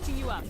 patching you up.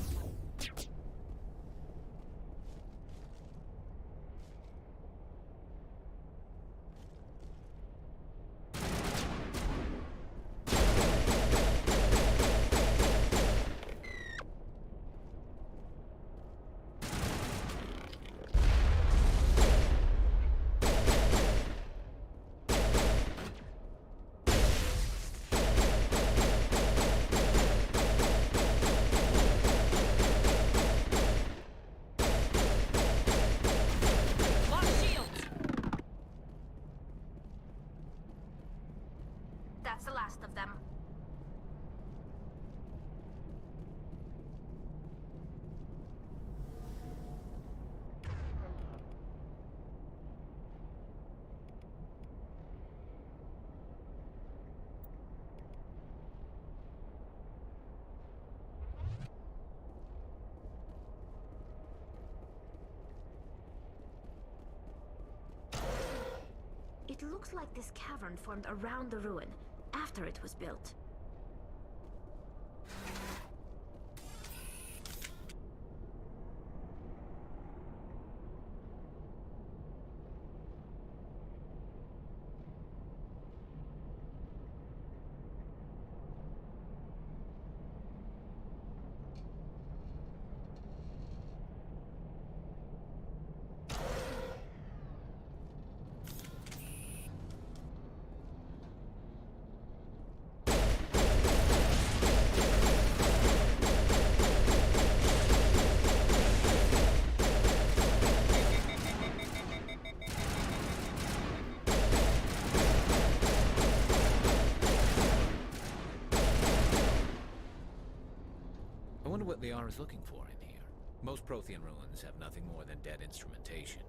That's the last of them. It looks like this cavern formed around the ruin, after it was built. I wonder what Liara's looking for in here. Most Prothean ruins have nothing more than dead instrumentation.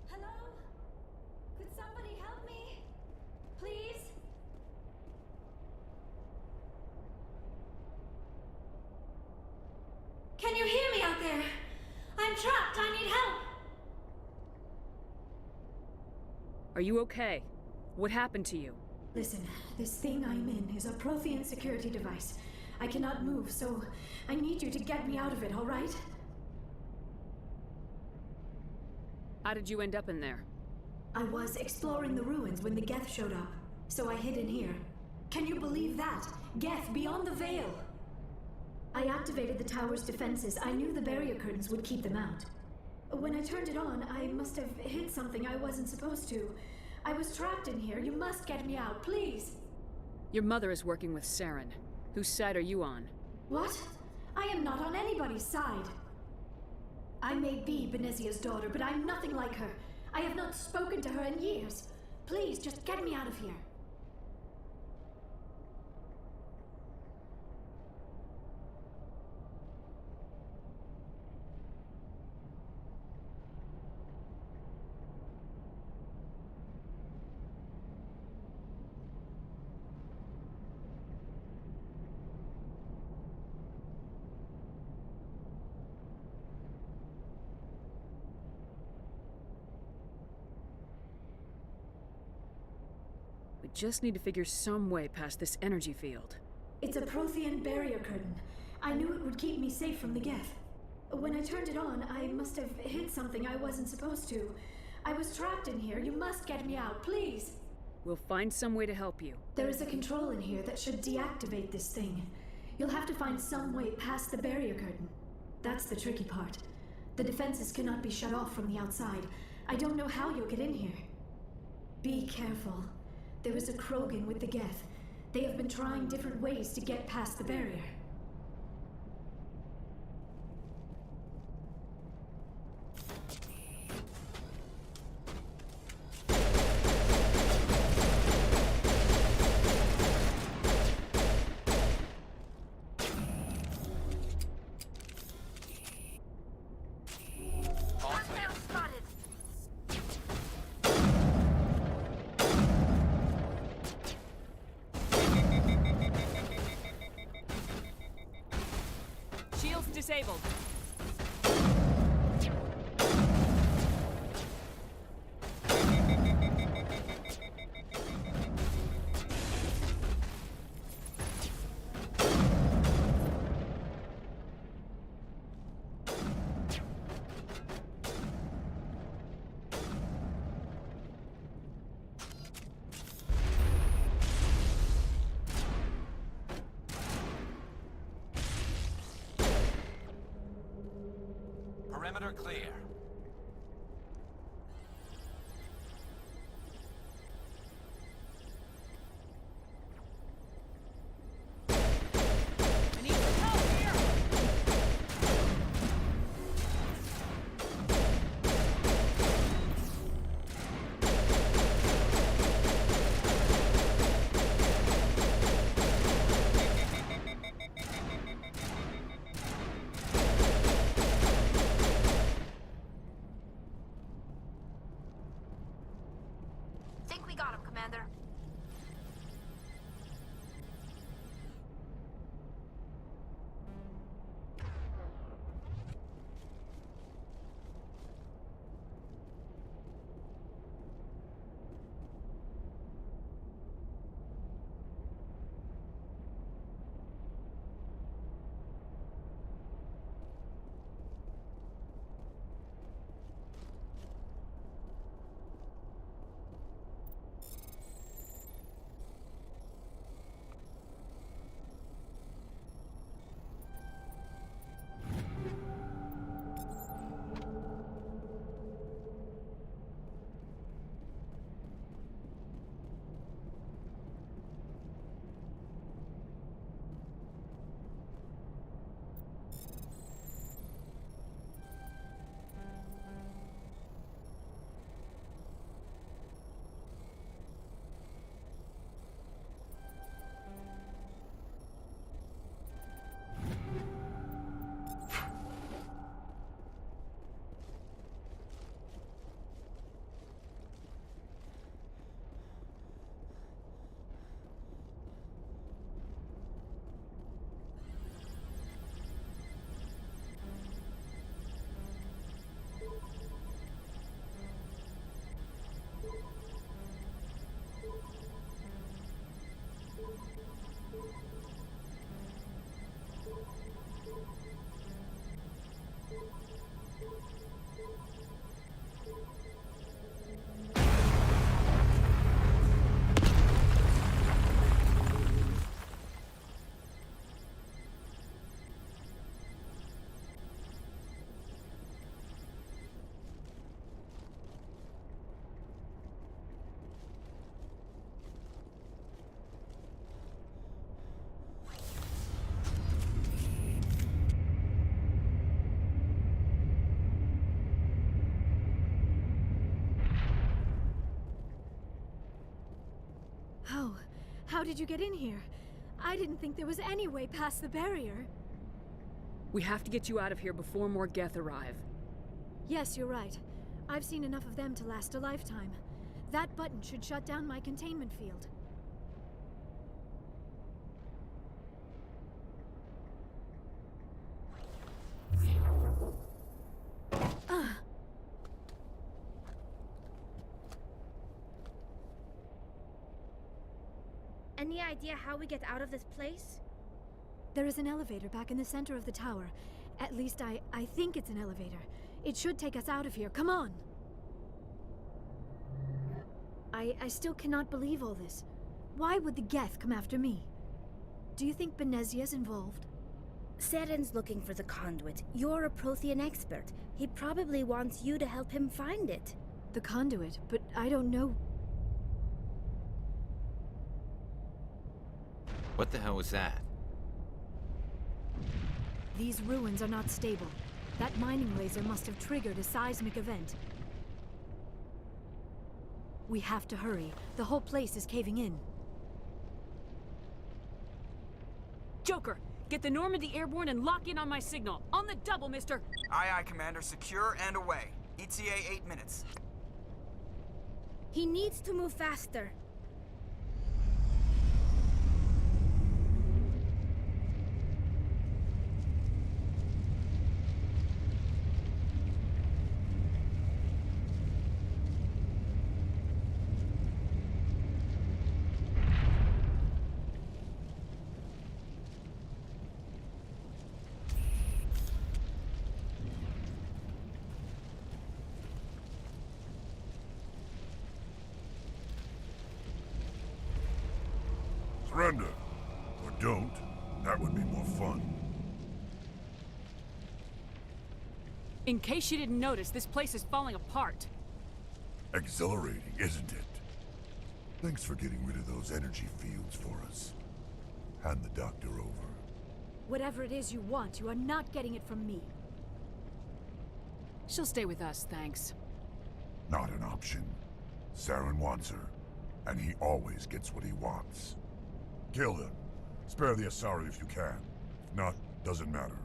Hello? Could somebody help me? Please? Can you hear me out there? I'm trapped. I need help. Are you okay? What happened to you? Listen, this thing I'm in is a Prothean security device. I cannot move, so I need you to get me out of it, all right? How did you end up in there? I was exploring the ruins when the Geth showed up, so I hid in here. Can you believe that? Geth beyond the veil! I activated the tower's defenses. I knew the barrier curtains would keep them out. When I turned it on, I must have hit something I wasn't supposed to. I was trapped in here. You must get me out, please! Your mother is working with Saren. Whose side are you on? What? I am not on anybody's side. I may be Benezia's daughter, but I'm nothing like her. I have not spoken to her in years. Please, just get me out of here. We just need to figure some way past this energy field. It's a Prothean barrier curtain. I knew it would keep me safe from the Geth. When I turned it on, I must have hit something I wasn't supposed to. I was trapped in here. You must get me out, please. We'll find some way to help you. There is a control in here that should deactivate this thing. You'll have to find some way past the barrier curtain. That's the tricky part. The defenses cannot be shut off from the outside. I don't know how you'll get in here. Be careful. There is a Krogan with the Geth. They have been trying different ways to get past the barrier. Shields disabled. Perimeter clear. I need some help here! Think we got him, Commander. Oh, how did you get in here? I didn't think there was any way past the barrier. We have to get you out of here before more Geth arrive. Yes, you're right. I've seen enough of them to last a lifetime. That button should shut down my containment field. Any idea how we get out of this place? There is an elevator back in the center of the tower. At least I think it's an elevator. It should take us out of here. Come on! I still cannot believe all this. Why would the Geth come after me? Do you think Benezia's involved? Seren's looking for the conduit. You're a Prothean expert. He probably wants you to help him find it. The conduit, but I don't know. What the hell was that? These ruins are not stable. That mining laser must have triggered a seismic event. We have to hurry. The whole place is caving in. Joker, get the Normandy airborne and lock in on my signal. On the double, mister! Aye, aye, Commander. Secure and away. ETA 8 minutes. He needs to move faster. Commander. Or don't. That would be more fun. In case you didn't notice, this place is falling apart. Exhilarating, isn't it? Thanks for getting rid of those energy fields for us. Hand the doctor over. Whatever it is you want, you are not getting it from me. She'll stay with us, thanks. Not an option. Saren wants her, and he always gets what he wants. Kill him. Spare the Asari if you can. If not, doesn't matter.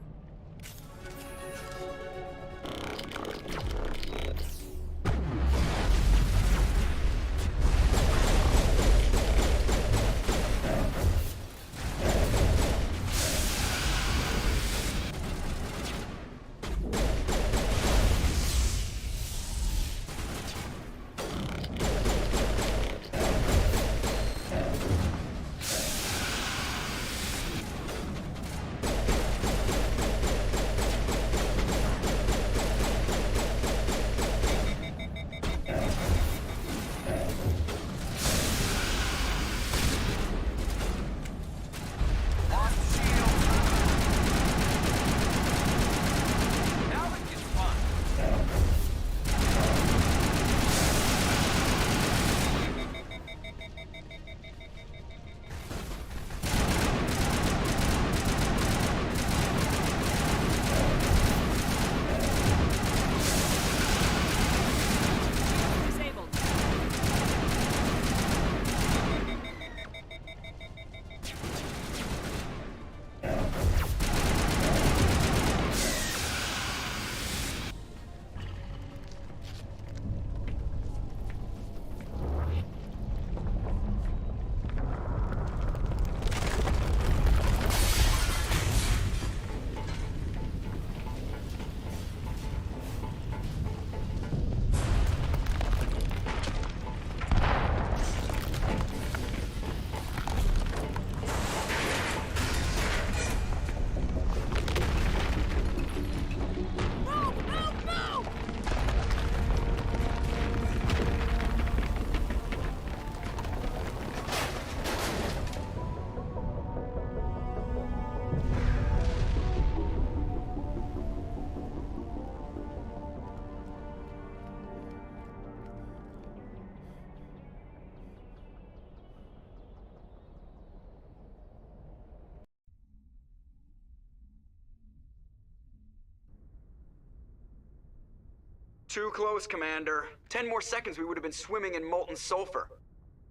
Too close, Commander. 10 more seconds we would have been swimming in molten sulfur.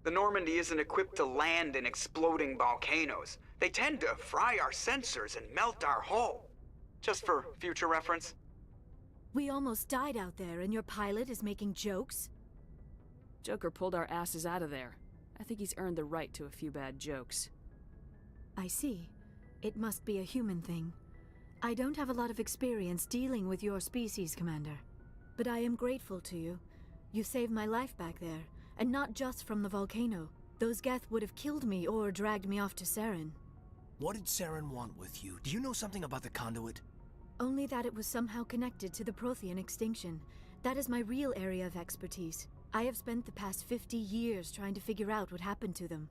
The Normandy isn't equipped to land in exploding volcanoes. They tend to fry our sensors and melt our hull. Just for future reference. We almost died out there, and your pilot is making jokes? Joker pulled our asses out of there. I think he's earned the right to a few bad jokes. I see. It must be a human thing. I don't have a lot of experience dealing with your species, Commander. But I am grateful to you. You saved my life back there, and not just from the volcano. Those Geth would have killed me or dragged me off to Saren. What did Saren want with you? Do you know something about the conduit? Only that it was somehow connected to the Prothean extinction. That is my real area of expertise. I have spent the past 50 years trying to figure out what happened to them.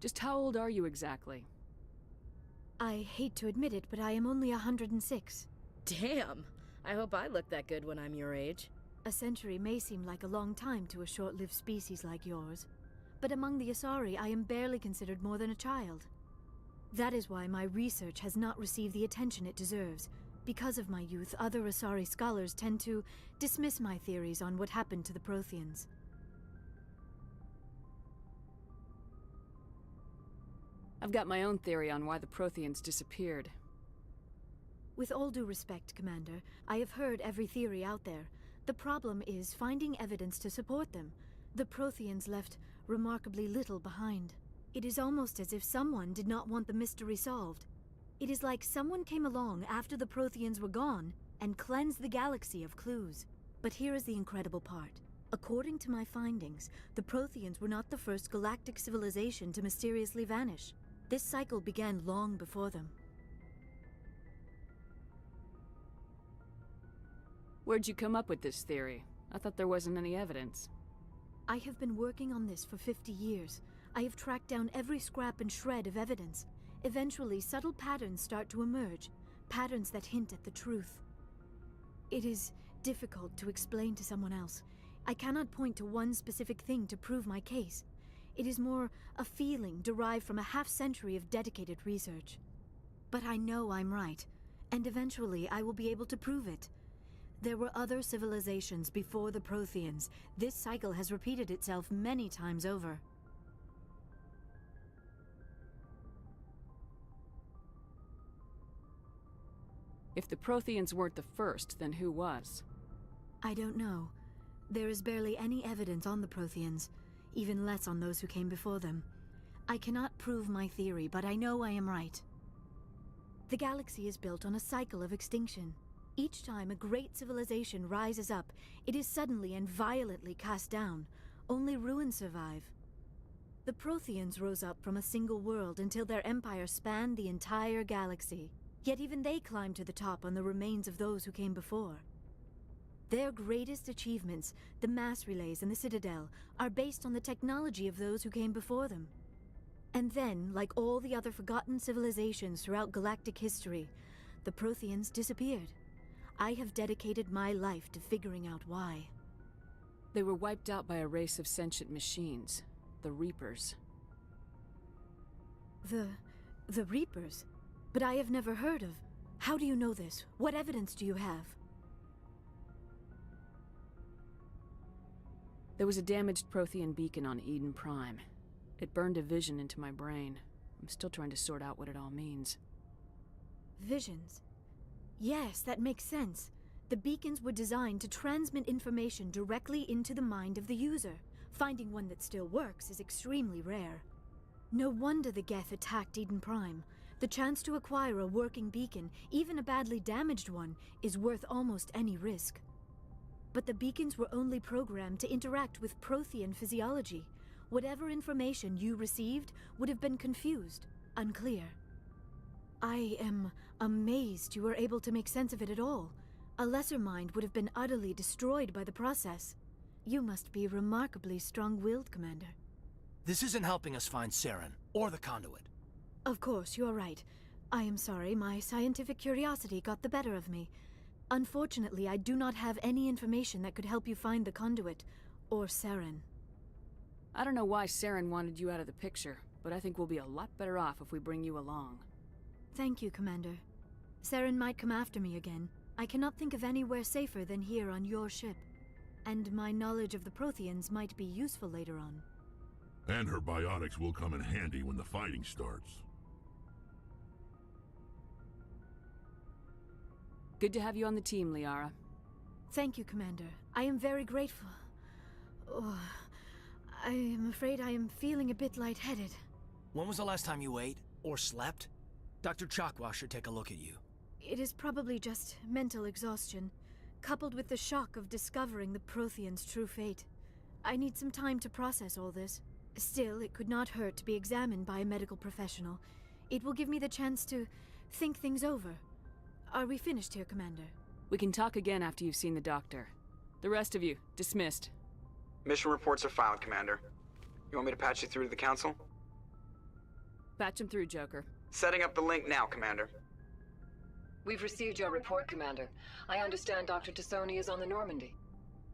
Just how old are you exactly? I hate to admit it, but I am only 106. Damn! I hope I look that good when I'm your age. A century may seem like a long time to a short-lived species like yours, but among the Asari I am barely considered more than a child. That is why my research has not received the attention it deserves. Because of my youth, other Asari scholars tend to dismiss my theories on what happened to the Protheans. I've got my own theory on why the Protheans disappeared. With all due respect, Commander, I have heard every theory out there. The problem is finding evidence to support them. The Protheans left remarkably little behind. It is almost as if someone did not want the mystery solved. It is like someone came along after the Protheans were gone and cleansed the galaxy of clues. But here is the incredible part. According to my findings, the Protheans were not the first galactic civilization to mysteriously vanish. This cycle began long before them. Where'd you come up with this theory? I thought there wasn't any evidence. I have been working on this for 50 years. I have tracked down every scrap and shred of evidence. Eventually, subtle patterns start to emerge, patterns that hint at the truth. It is difficult to explain to someone else. I cannot point to one specific thing to prove my case. It is more a feeling derived from a half-century of dedicated research. But I know I'm right, and eventually I will be able to prove it. There were other civilizations before the Protheans. This cycle has repeated itself many times over. If the Protheans weren't the first, then who was? I don't know. There is barely any evidence on the Protheans, even less on those who came before them. I cannot prove my theory, but I know I am right. The galaxy is built on a cycle of extinction. Each time a great civilization rises up, it is suddenly and violently cast down. Only ruins survive. The Protheans rose up from a single world until their empire spanned the entire galaxy. Yet even they climbed to the top on the remains of those who came before. Their greatest achievements, the mass relays and the Citadel, are based on the technology of those who came before them. And then, like all the other forgotten civilizations throughout galactic history, the Protheans disappeared. I have dedicated my life to figuring out why. They were wiped out by a race of sentient machines, the Reapers. The Reapers? But I have never heard of. How do you know this? What evidence do you have? There was a damaged Prothean beacon on Eden Prime. It burned a vision into my brain. I'm still trying to sort out what it all means. Visions? Yes, that makes sense. The beacons were designed to transmit information directly into the mind of the user. Finding one that still works is extremely rare. No wonder the Geth attacked Eden Prime. The chance to acquire a working beacon, even a badly damaged one, is worth almost any risk. But the beacons were only programmed to interact with Prothean physiology. Whatever information you received would have been confused, unclear. I am amazed you were able to make sense of it at all. A lesser mind would have been utterly destroyed by the process. You must be remarkably strong-willed, Commander. This isn't helping us find Saren, or the conduit. Of course, you are right. I am sorry, my scientific curiosity got the better of me. Unfortunately, I do not have any information that could help you find the conduit, or Saren. I don't know why Saren wanted you out of the picture, but I think we'll be a lot better off if we bring you along. Thank you, Commander. Saren might come after me again. I cannot think of anywhere safer than here on your ship. And my knowledge of the Protheans might be useful later on. And her biotics will come in handy when the fighting starts. Good to have you on the team, Liara. Thank you, Commander. I am very grateful. Oh, I am afraid I am feeling a bit lightheaded. When was the last time you ate, or slept? Dr. Chakwa should take a look at you. It is probably just mental exhaustion, coupled with the shock of discovering the Protheans' true fate. I need some time to process all this. Still, it could not hurt to be examined by a medical professional. It will give me the chance to think things over. Are we finished here, Commander? We can talk again after you've seen the doctor. The rest of you, dismissed. Mission reports are filed, Commander. You want me to patch you through to the Council? Patch him through, Joker. Setting up the link now, Commander. We've received your report, Commander. I understand Dr. Tassoni is on the Normandy.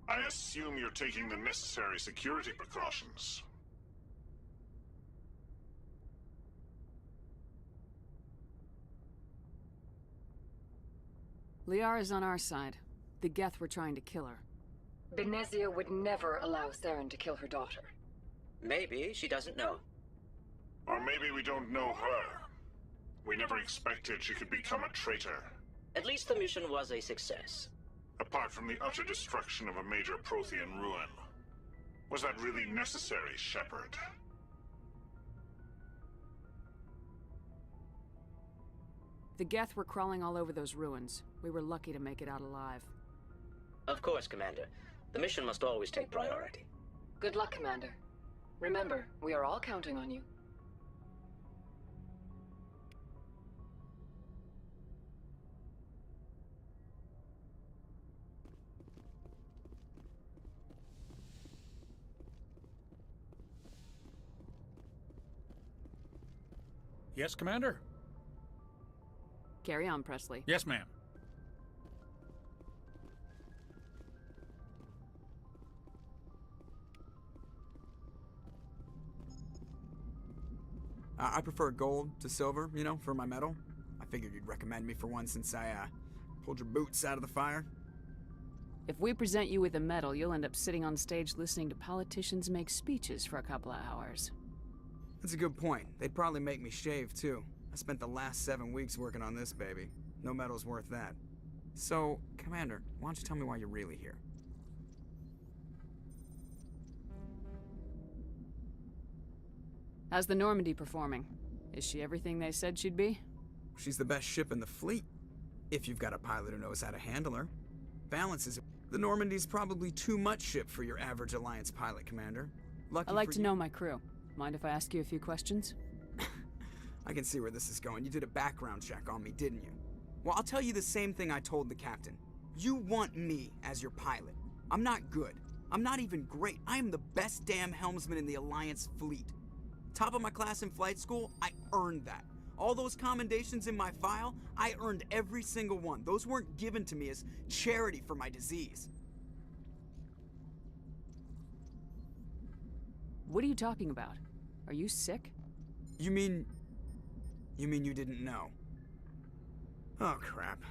I assume you're taking the necessary security precautions. Liara's on our side. The Geth were trying to kill her. Benezia would never allow Saren to kill her daughter. Maybe she doesn't know. Or maybe we don't know her. We never expected she could become a traitor. At least the mission was a success. Apart from the utter destruction of a major Prothean ruin. Was that really necessary, Shepard? The Geth were crawling all over those ruins. We were lucky to make it out alive. Of course, Commander. The mission must always take priority. Good luck, Commander. Remember, we are all counting on you. Yes, Commander? Carry on, Presley. Yes, ma'am. I prefer gold to silver, you know, for my medal. I figured you'd recommend me for one since I, pulled your boots out of the fire. If we present you with a medal, you'll end up sitting on stage listening to politicians make speeches for a couple of hours. That's a good point. They'd probably make me shave, too. I spent the last 7 weeks working on this baby. No medal's worth that. So, Commander, why don't you tell me why you're really here? How's the Normandy performing? Is she everything they said she'd be? She's the best ship in the fleet, if you've got a pilot who knows how to handle her. Balance is... The Normandy's probably too much ship for your average Alliance pilot, Commander. I like to know my crew. Mind if I ask you a few questions? I can see where this is going. You did a background check on me, didn't you? Well, I'll tell you the same thing I told the captain. You want me as your pilot. I'm not good. I'm not even great. I am the best damn helmsman in the Alliance fleet. Top of my class in flight school, I earned that. All those commendations in my file, I earned every single one. Those weren't given to me as charity for my disease. What are you talking about? Are you sick? You mean you didn't know? Oh, crap.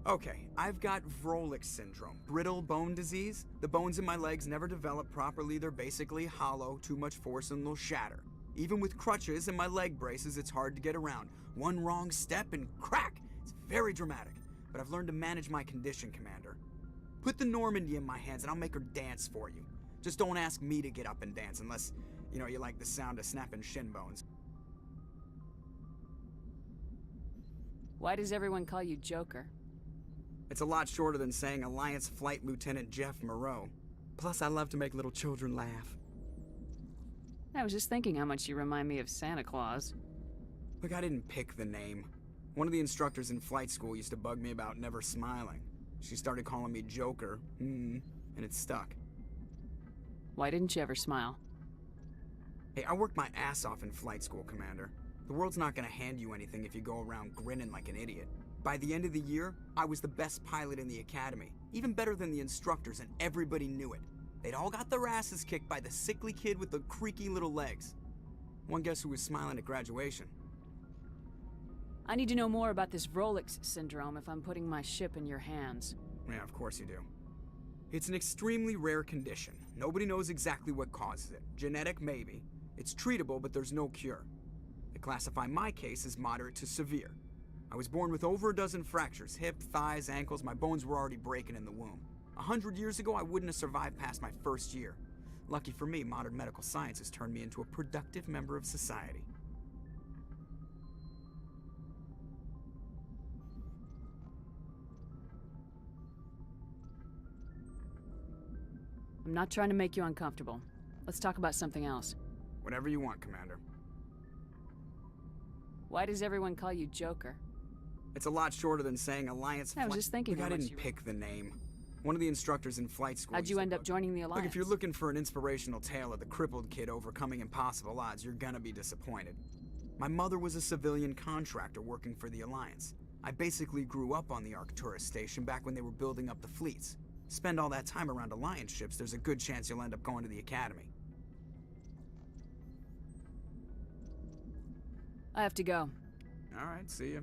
Okay, I've got Vrolik syndrome, brittle bone disease. The bones in my legs never develop properly. They're basically hollow, too much force and they'll shatter. Even with crutches and my leg braces, it's hard to get around. One wrong step and crack! It's very dramatic. But I've learned to manage my condition, Commander. Put the Normandy in my hands and I'll make her dance for you. Just don't ask me to get up and dance unless, you know, you like the sound of snapping shin bones. Why does everyone call you Joker? It's a lot shorter than saying Alliance Flight Lieutenant Jeff Moreau. Plus, I love to make little children laugh. I was just thinking how much you remind me of Santa Claus. Look, I didn't pick the name. One of the instructors in flight school used to bug me about never smiling. She started calling me Joker, and it stuck. Why didn't you ever smile? Hey, I worked my ass off in flight school, Commander. The world's not gonna hand you anything if you go around grinning like an idiot. By the end of the year, I was the best pilot in the academy. Even better than the instructors, and everybody knew it. They'd all got their asses kicked by the sickly kid with the creaky little legs. One guess who was smiling at graduation? I need to know more about this Vrolik syndrome if I'm putting my ship in your hands. Yeah, of course you do. It's an extremely rare condition. Nobody knows exactly what causes it. Genetic, maybe. It's treatable, but there's no cure. They classify my case as moderate to severe. I was born with over a dozen fractures, hip, thighs, ankles. My bones were already breaking in the womb. 100 years ago, I wouldn't have survived past my first year. Lucky for me, modern medical science has turned me into a productive member of society. I'm not trying to make you uncomfortable. Let's talk about something else. Whatever you want, Commander. Why does everyone call you Joker? It's a lot shorter than saying Alliance I was just thinking Look, how I much didn't you pick the name. One of the instructors in flight school... How'd you end up joining the Alliance? Look, if you're looking for an inspirational tale of the crippled kid overcoming impossible odds, you're gonna be disappointed. My mother was a civilian contractor working for the Alliance. I basically grew up on the Arcturus station back when they were building up the fleets. Spend all that time around Alliance ships, there's a good chance you'll end up going to the Academy. I have to go. All right, see ya.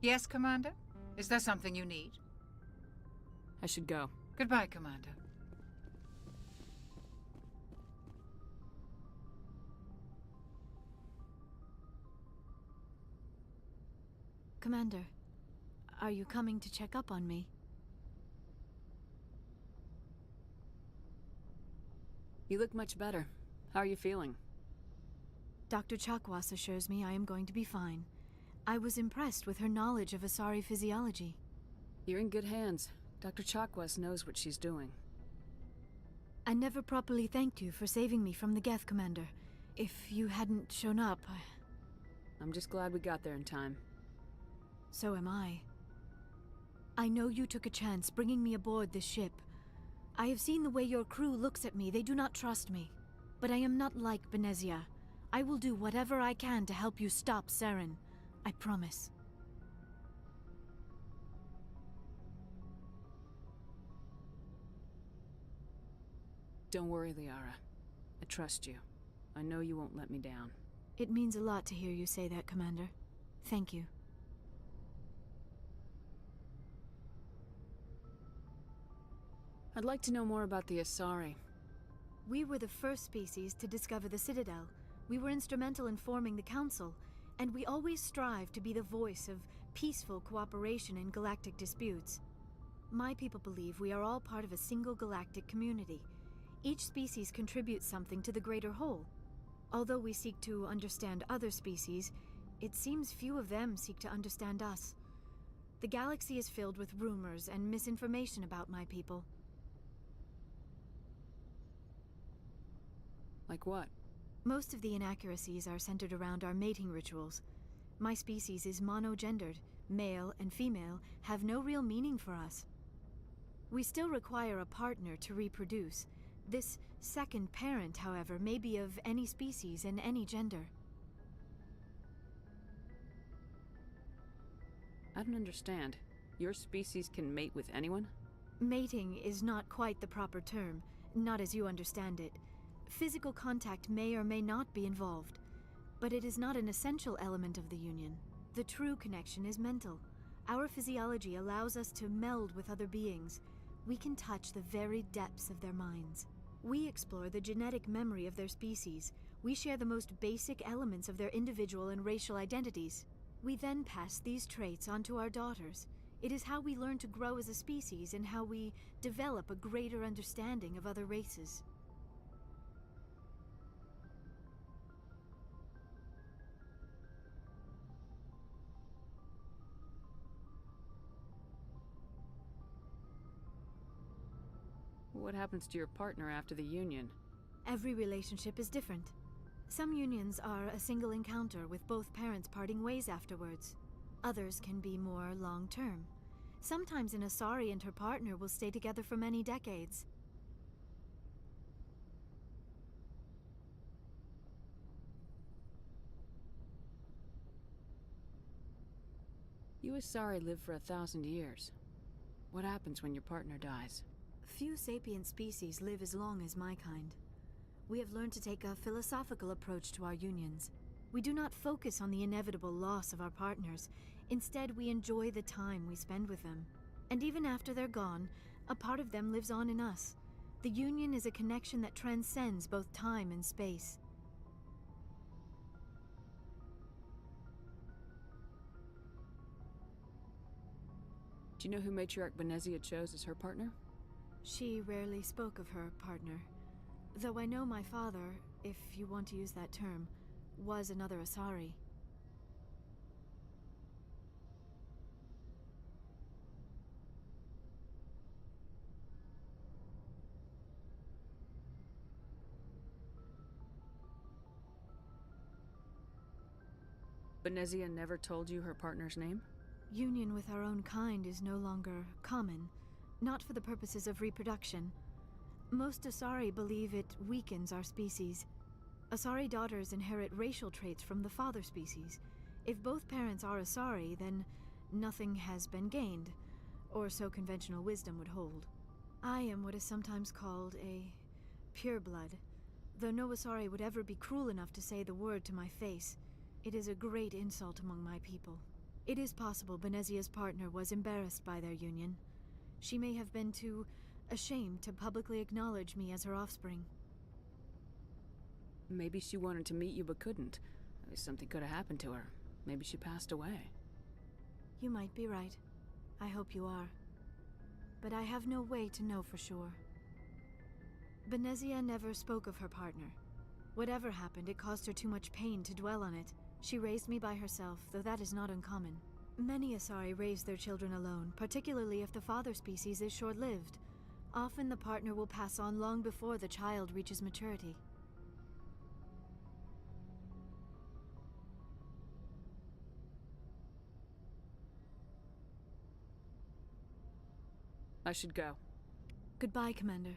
Yes, Commander? Is there something you need? I should go. Goodbye, Commander. Commander, are you coming to check up on me? You look much better. How are you feeling? Dr. Chakwas assures me I am going to be fine. I was impressed with her knowledge of Asari physiology. You're in good hands. Dr. Chakwas knows what she's doing. I never properly thanked you for saving me from the Geth, Commander. If you hadn't shown up, I'm just glad we got there in time. So am I. I know you took a chance bringing me aboard this ship. I have seen the way your crew looks at me. They do not trust me. But I am not like Benezia. I will do whatever I can to help you stop Saren. I promise. Don't worry, Liara. I trust you. I know you won't let me down. It means a lot to hear you say that, Commander. Thank you. I'd like to know more about the Asari. We were the first species to discover the Citadel. We were instrumental in forming the Council, and we always strive to be the voice of peaceful cooperation in galactic disputes. My people believe we are all part of a single galactic community. Each species contributes something to the greater whole. Although we seek to understand other species, it seems few of them seek to understand us. The galaxy is filled with rumors and misinformation about my people. Like what? Most of the inaccuracies are centered around our mating rituals. My species is monogendered. Male and female have no real meaning for us. We still require a partner to reproduce. This second parent, however, may be of any species and any gender. I don't understand. Your species can mate with anyone? Mating is not quite the proper term, not as you understand it. Physical contact may or may not be involved, but it is not an essential element of the union. The true connection is mental. Our physiology allows us to meld with other beings. We can touch the very depths of their minds. We explore the genetic memory of their species. We share the most basic elements of their individual and racial identities. We then pass these traits on to our daughters. It is how we learn to grow as a species and how we develop a greater understanding of other races. What happens to your partner after the union? Every relationship is different. Some unions are a single encounter with both parents parting ways afterwards. Others can be more long-term. Sometimes an Asari and her partner will stay together for many decades. You Asari live for 1,000 years. What happens when your partner dies? Few sapient species live as long as my kind. We have learned to take a philosophical approach to our unions. We do not focus on the inevitable loss of our partners. Instead, we enjoy the time we spend with them. And even after they're gone, a part of them lives on in us. The union is a connection that transcends both time and space. Do you know who Matriarch Benezia chose as her partner? She rarely spoke of her partner. Though I know my father, if you want to use that term, was another Asari. Benezia never told you her partner's name? Union with our own kind is no longer common, not for the purposes of reproduction. Most Asari believe it weakens our species. Asari daughters inherit racial traits from the father species. If both parents are Asari, then nothing has been gained, or so conventional wisdom would hold. I am what is sometimes called a pureblood, though no Asari would ever be cruel enough to say the word to my face. It is a great insult among my people. It is possible Benezia's partner was embarrassed by their union. She may have been too ashamed to publicly acknowledge me as her offspring. Maybe she wanted to meet you but couldn't. Maybe something could have happened to her. Maybe she passed away. You might be right. I hope you are. But I have no way to know for sure. Benezia never spoke of her partner. Whatever happened, it caused her too much pain to dwell on it. She raised me by herself, though that is not uncommon. Many Asari raise their children alone, particularly if the father species is short-lived. Often the partner will pass on long before the child reaches maturity. I should go. Goodbye, Commander.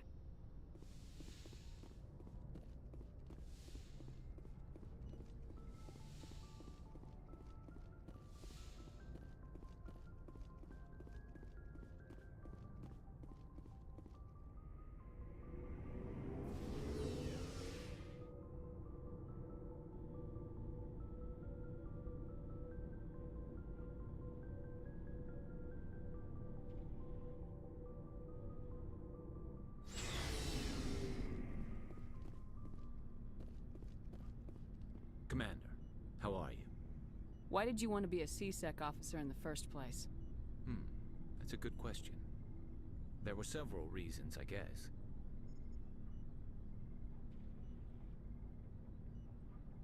Commander, how are you? Why did you want to be a C-Sec officer in the first place? That's a good question. There were several reasons, I guess.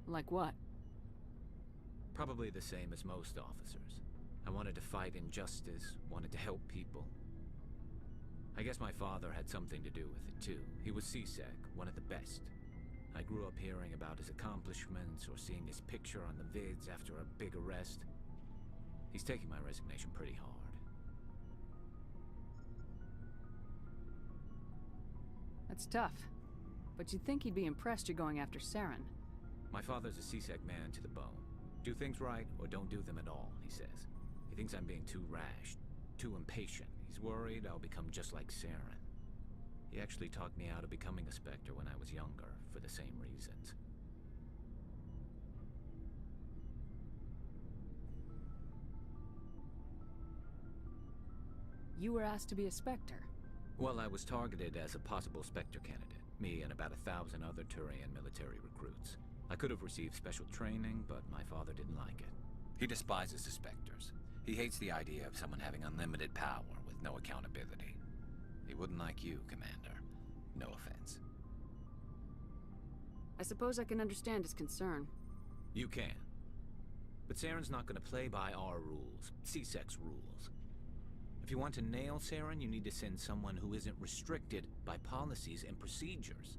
Like what? Probably the same as most officers. I wanted to fight injustice, wanted to help people. I guess my father had something to do with it too. He was C-Sec, one of the best. I grew up hearing about his accomplishments or seeing his picture on the vids after a big arrest. He's taking my resignation pretty hard. That's tough. But you'd think he'd be impressed you're going after Saren. My father's a C-Sec man to the bone. Do things right or don't do them at all, he says. He thinks I'm being too rash, too impatient. He's worried I'll become just like Saren. He actually talked me out of becoming a Spectre when I was younger, for the same reasons. You were asked to be a Spectre? Well, I was targeted as a possible Spectre candidate. Me and about 1,000 other Turian military recruits. I could have received special training, but my father didn't like it. He despises the Spectres. He hates the idea of someone having unlimited power with no accountability. He wouldn't like you, Commander. No offense. I suppose I can understand his concern. You can. But Saren's not gonna play by our rules, C-Sec's rules. If you want to nail Saren, you need to send someone who isn't restricted by policies and procedures.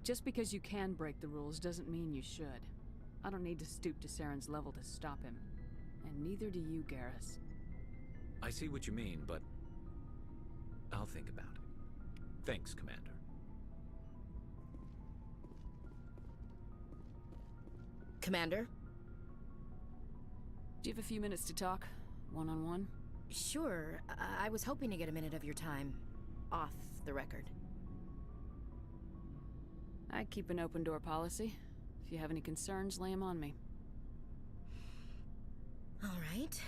Just because you can break the rules doesn't mean you should. I don't need to stoop to Saren's level to stop him. And neither do you, Garrus. I see what you mean, but I'll think about it. Thanks, Commander. Commander? Do you have a few minutes to talk? One-on-one? Sure. I was hoping to get a minute of your time. Off the record. I keep an open door policy. If you have any concerns, lay them on me. All right.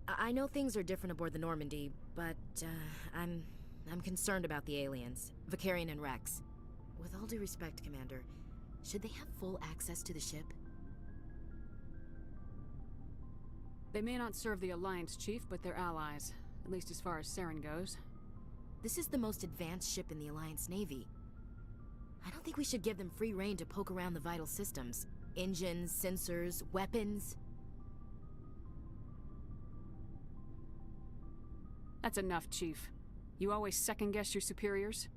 I know things are different aboard the Normandy, but I'm concerned about the aliens, Vakarian and Rex. With all due respect, Commander, should they have full access to the ship? They may not serve the Alliance, Chief, but they're allies. At least as far as Saren goes. This is the most advanced ship in the Alliance Navy. I don't think we should give them free rein to poke around the vital systems. Engines, sensors, weapons. That's enough, Chief. You always second-guess your superiors?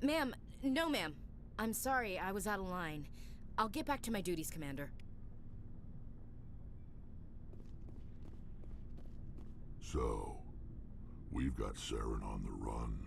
Ma'am, no ma'am. I'm sorry, I was out of line. I'll get back to my duties, Commander. So, we've got Saren on the run.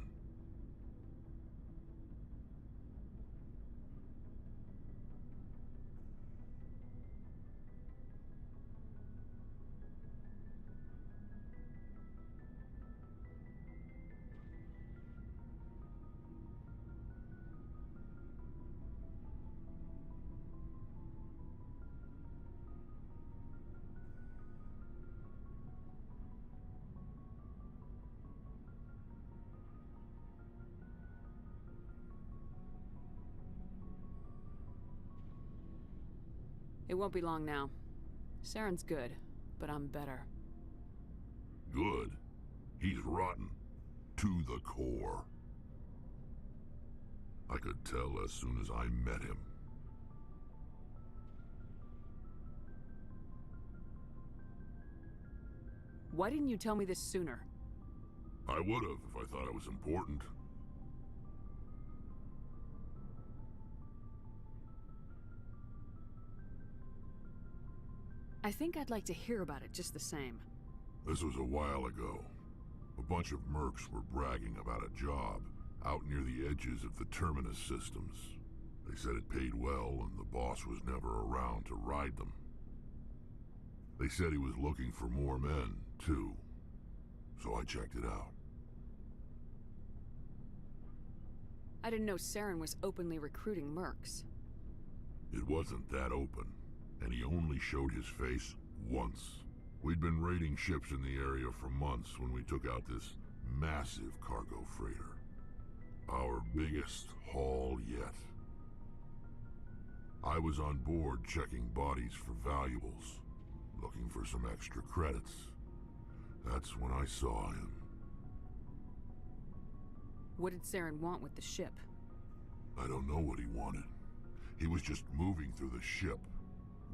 It won't be long now. Saren's good, but I'm better. Good? He's rotten. To the core. I could tell as soon as I met him. Why didn't you tell me this sooner? I would have if I thought it was important. I think I'd like to hear about it just the same. This was a while ago. A bunch of mercs were bragging about a job out near the edges of the Terminus systems. They said it paid well and the boss was never around to ride them. They said he was looking for more men, too. So I checked it out. I didn't know Saren was openly recruiting mercs. It wasn't that open, and he only showed his face once. We'd been raiding ships in the area for months when we took out this massive cargo freighter. Our biggest haul yet. I was on board checking bodies for valuables, looking for some extra credits. That's when I saw him. What did Saren want with the ship? I don't know what he wanted. He was just moving through the ship,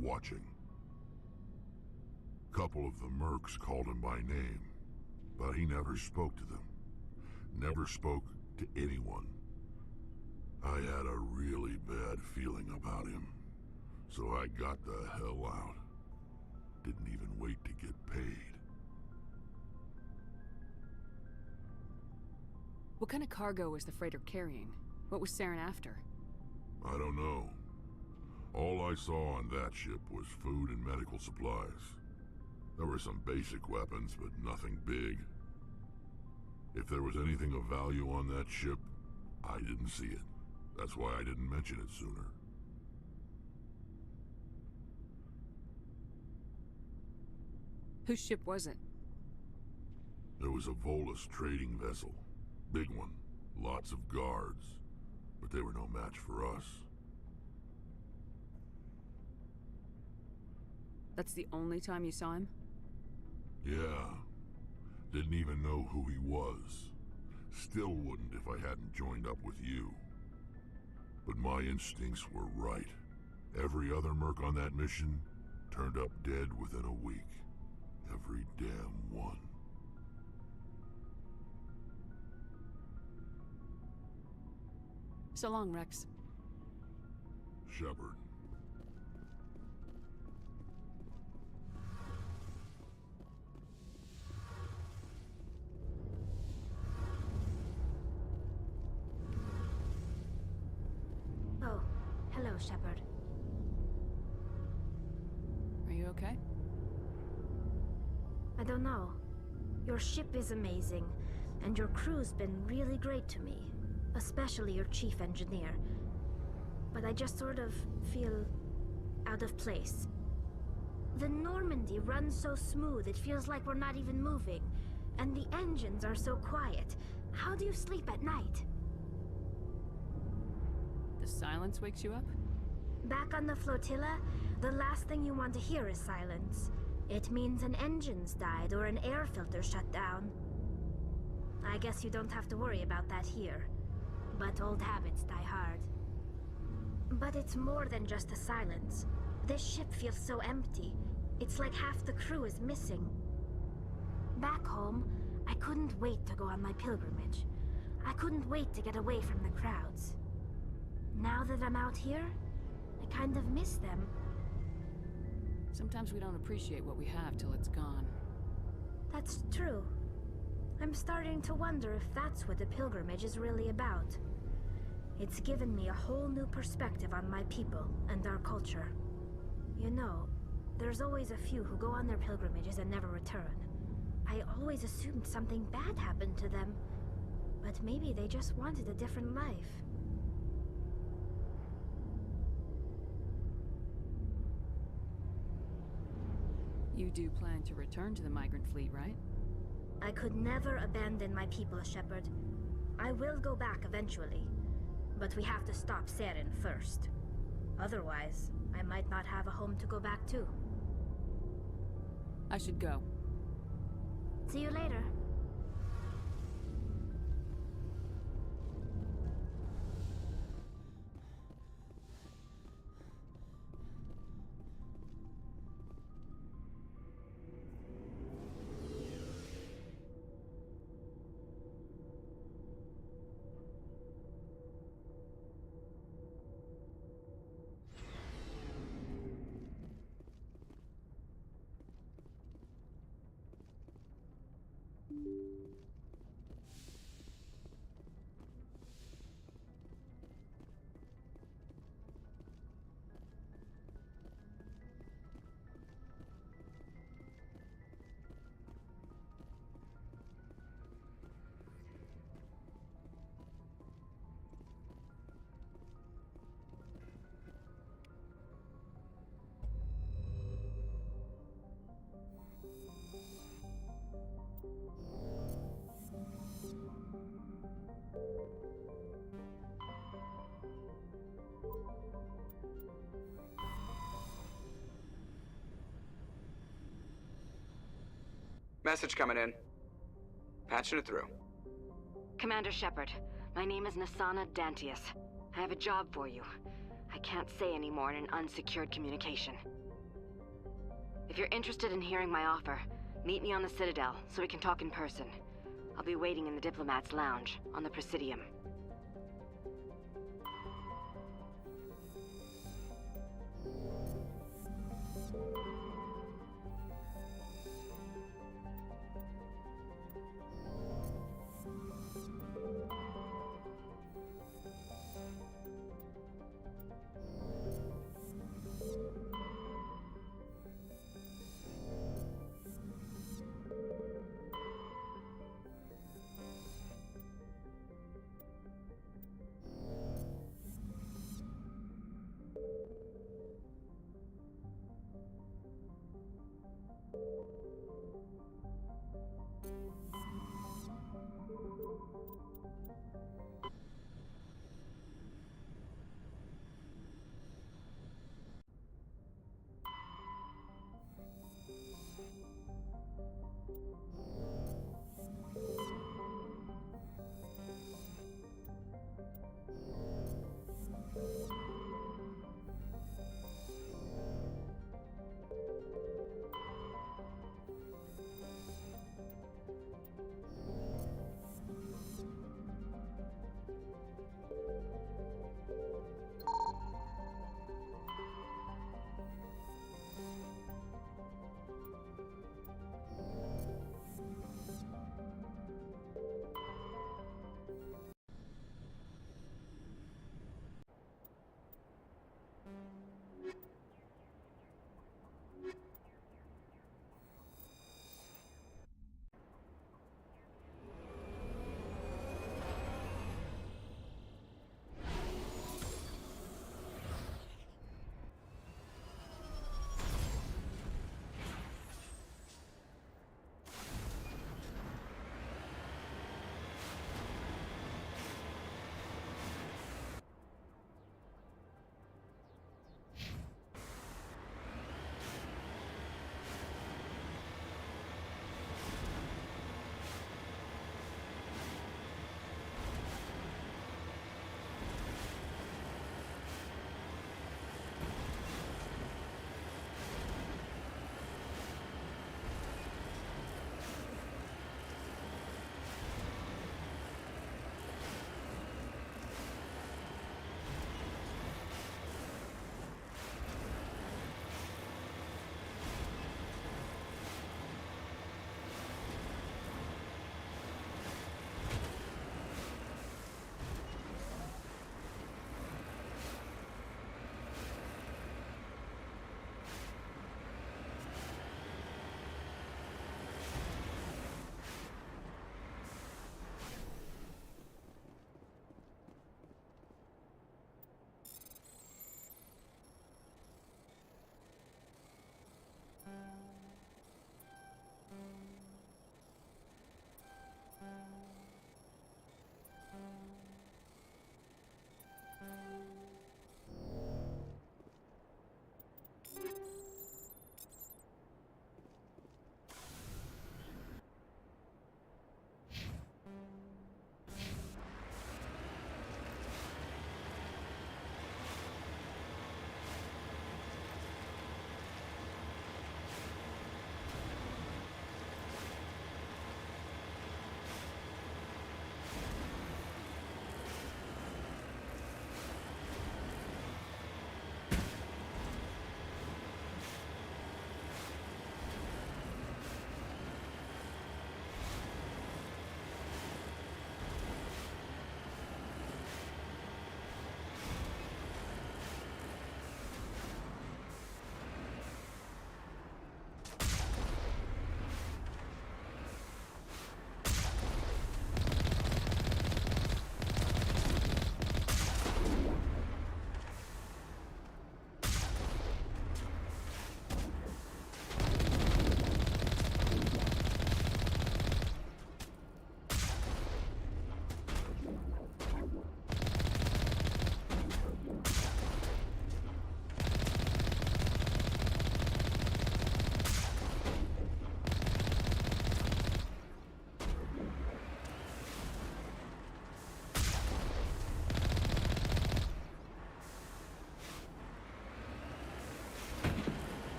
watching. Couple of the mercs called him by name, but he never spoke to them. Never spoke to anyone. I had a really bad feeling about him, so I got the hell out. Didn't even wait to get paid. What kind of cargo was the freighter carrying? What was Saren after? I don't know. All I saw on that ship was food and medical supplies. There were some basic weapons, but nothing big. If there was anything of value on that ship, I didn't see it. That's why I didn't mention it sooner. Whose ship was it? There was a Volus trading vessel. Big one. Lots of guards. But they were no match for us. That's the only time you saw him? Yeah. Didn't even know who he was. Still wouldn't if I hadn't joined up with you. But my instincts were right. Every other merc on that mission turned up dead within a week. Every damn one. So long, Rex. Shepard. Oh, hello, Shepard. Are you okay? I don't know. Your ship is amazing, and your crew's been really great to me. Especially your chief engineer. But I just sort of feel out of place. The Normandy runs so smooth it feels like we're not even moving. And the engines are so quiet. How do you sleep at night? The silence wakes you up? Back on the flotilla, the last thing you want to hear is silence. It means an engine's died or an air filter shut down. I guess you don't have to worry about that here. But old habits die hard. But it's more than just the silence. This ship feels so empty. It's like half the crew is missing. Back home, I couldn't wait to go on my pilgrimage. I couldn't wait to get away from the crowds. Now that I'm out here, I kind of miss them. Sometimes we don't appreciate what we have till it's gone. That's true. I'm starting to wonder if that's what the pilgrimage is really about. It's given me a whole new perspective on my people and our culture. You know, there's always a few who go on their pilgrimages and never return. I always assumed something bad happened to them, but maybe they just wanted a different life. You do plan to return to the migrant fleet, right? I could never abandon my people, Shepard. I will go back eventually, but we have to stop Saren first. Otherwise, I might not have a home to go back to. I should go. See you later. Message coming in. Patching it through. Commander Shepard, my name is Nassana Dantius. I have a job for you. I can't say any more in an unsecured communication. If you're interested in hearing my offer, meet me on the Citadel so we can talk in person. I'll be waiting in the Diplomat's Lounge on the Presidium.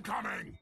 Incoming!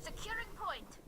Securing point.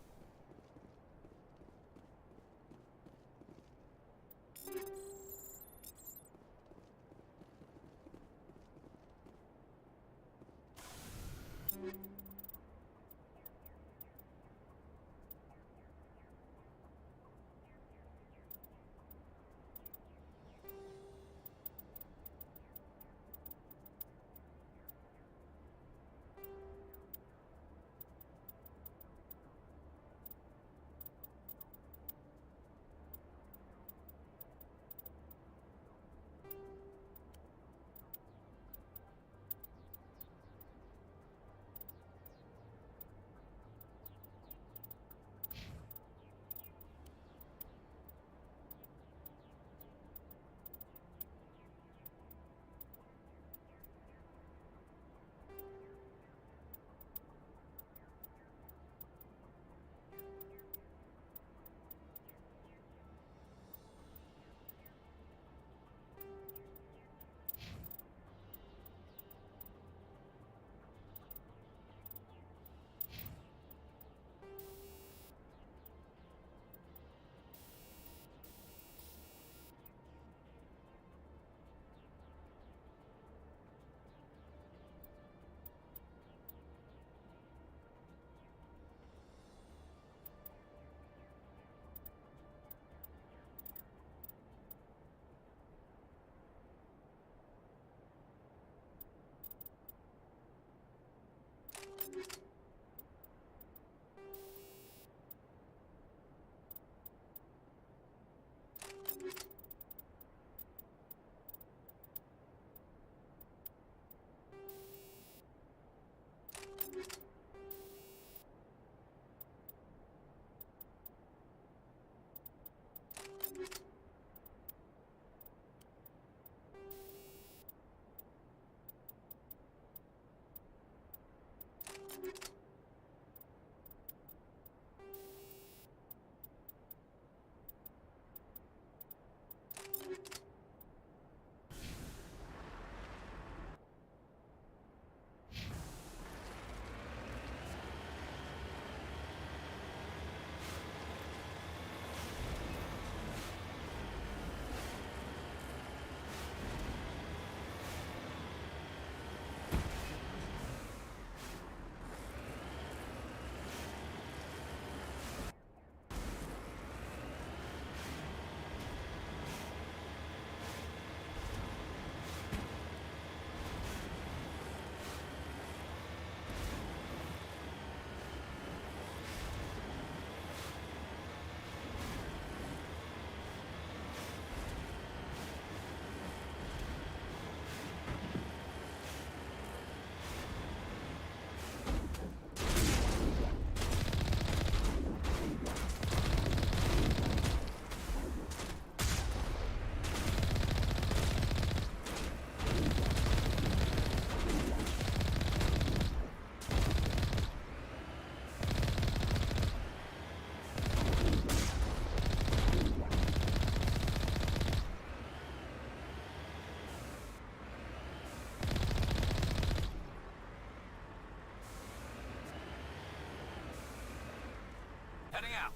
Heading out.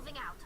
Moving out.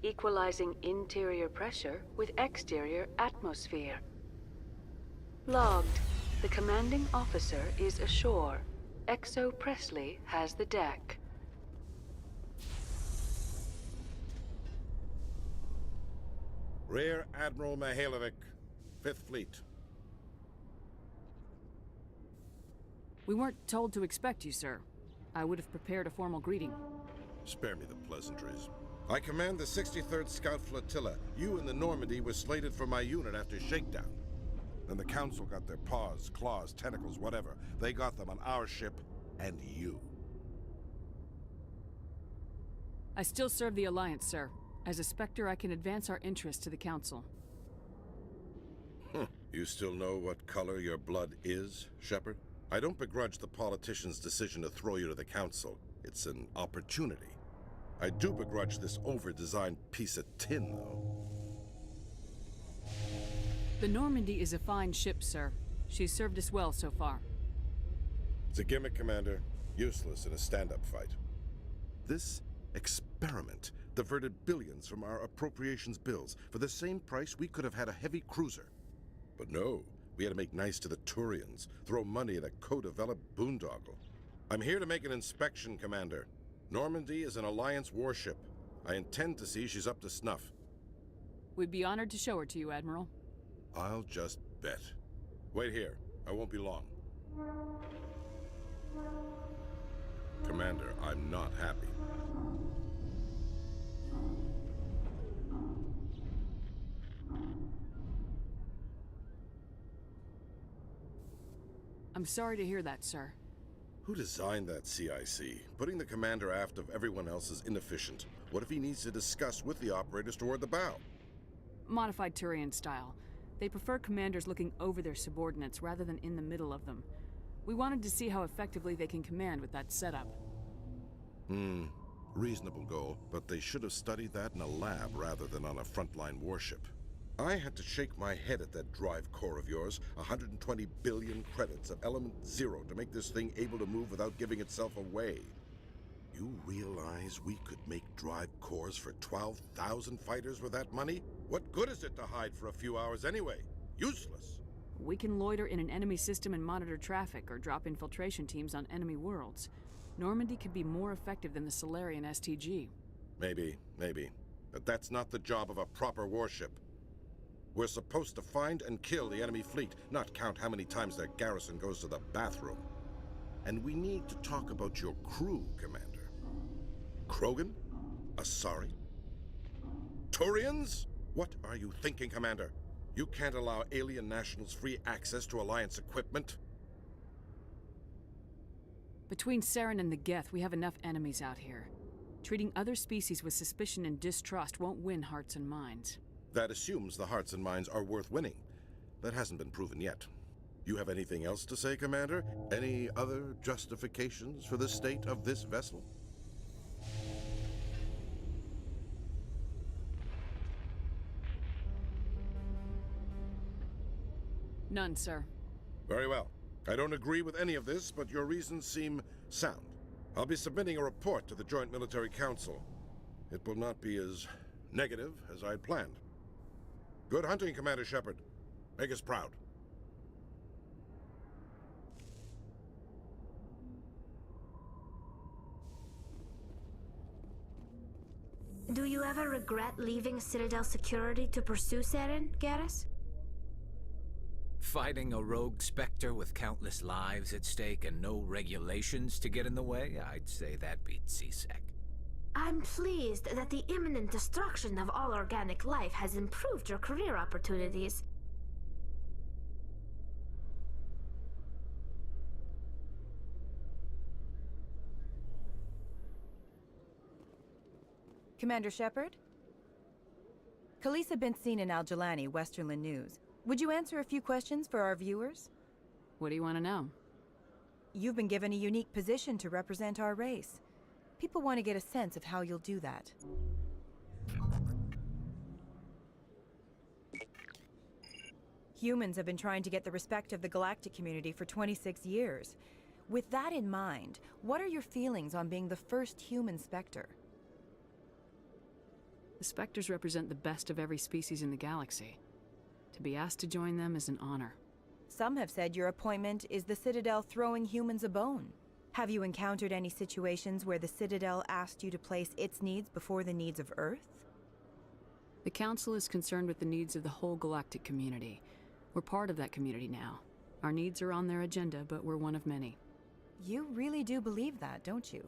Equalizing interior pressure with exterior atmosphere. Logged. The commanding officer is ashore. Exo Presley has the deck. Rear Admiral Mihailovic, 5th Fleet. We weren't told to expect you, sir. I would have prepared a formal greeting. Spare me the pleasantries. I command the 63rd Scout Flotilla. You and the Normandy were slated for my unit after shakedown. Then the Council got their paws, claws, tentacles, whatever. They got them on our ship, and you. I still serve the Alliance, sir. As a Spectre, I can advance our interests to the Council. You still know what color your blood is, Shepard? I don't begrudge the politician's decision to throw you to the Council. It's an opportunity. I do begrudge this over-designed piece of tin, though. The Normandy is a fine ship, sir. She's served us well so far. It's a gimmick, Commander. Useless in a stand-up fight. This experiment diverted billions from our appropriations bills. For the same price, we could have had a heavy cruiser. But no, we had to make nice to the Turians, throw money at a co-developed boondoggle. I'm here to make an inspection, Commander. Normandy is an Alliance warship. I intend to see she's up to snuff. We'd be honored to show her to you, Admiral. I'll just bet. Wait here. I won't be long. Commander, I'm not happy. I'm sorry to hear that, sir. Who designed that CIC? Putting the commander aft of everyone else is inefficient. What if he needs to discuss with the operators toward the bow? Modified Turian style. They prefer commanders looking over their subordinates rather than in the middle of them. We wanted to see how effectively they can command with that setup. Reasonable goal, but they should have studied that in a lab rather than on a frontline warship. I had to shake my head at that drive core of yours. 120 billion credits of element 0 to make this thing able to move without giving itself away. You realize we could make drive cores for 12,000 fighters with that money? What good is it to hide for a few hours anyway? Useless. We can loiter in an enemy system and monitor traffic or drop infiltration teams on enemy worlds. Normandy could be more effective than the Solarian STG. Maybe. But that's not the job of a proper warship. We're supposed to find and kill the enemy fleet, not count how many times their garrison goes to the bathroom. And we need to talk about your crew, Commander. Krogan? Asari? Turians? What are you thinking, Commander? You can't allow alien nationals free access to Alliance equipment? Between Saren and the Geth, we have enough enemies out here. Treating other species with suspicion and distrust won't win hearts and minds. That assumes the hearts and minds are worth winning. That hasn't been proven yet. You have anything else to say, Commander? Any other justifications for the state of this vessel? None, sir. Very well. I don't agree with any of this, but your reasons seem sound. I'll be submitting a report to the Joint Military Council. It will not be as negative as I'd planned. Good hunting, Commander Shepard. Make us proud. Do you ever regret leaving Citadel Security to pursue Saren, Garrus? Fighting a rogue Spectre with countless lives at stake and no regulations to get in the way? I'd say that beats CSEC. I'm pleased that the imminent destruction of all organic life has improved your career opportunities. Commander Shepard? Khalisah bint Sina Al-Jalani, Westerland News. Would you answer a few questions for our viewers? What do you want to know? You've been given a unique position to represent our race. People want to get a sense of how you'll do that. Humans have been trying to get the respect of the galactic community for 26 years. With that in mind, what are your feelings on being the first human Spectre? The Spectres represent the best of every species in the galaxy. To be asked to join them is an honor. Some have said your appointment is the Citadel throwing humans a bone. Have you encountered any situations where the Citadel asked you to place its needs before the needs of Earth? The Council is concerned with the needs of the whole galactic community. We're part of that community now. Our needs are on their agenda, but we're one of many. You really do believe that, don't you?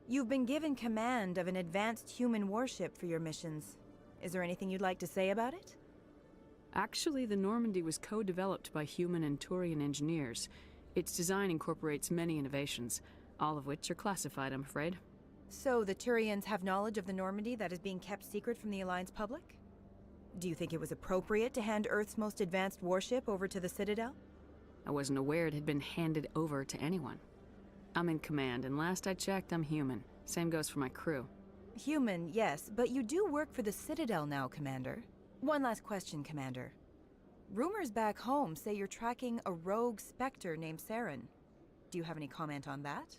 You've been given command of an advanced human warship for your missions. Is there anything you'd like to say about it? Actually, the Normandy was co-developed by human and Turian engineers. Its design incorporates many innovations, all of which are classified, I'm afraid. So the Turians have knowledge of the Normandy that is being kept secret from the Alliance public? Do you think it was appropriate to hand Earth's most advanced warship over to the Citadel? I wasn't aware it had been handed over to anyone. I'm in command, and last I checked, I'm human. Same goes for my crew. Human, yes, but you do work for the Citadel now, Commander. One last question, Commander. Rumors back home say you're tracking a rogue Spectre named Saren. Do you have any comment on that?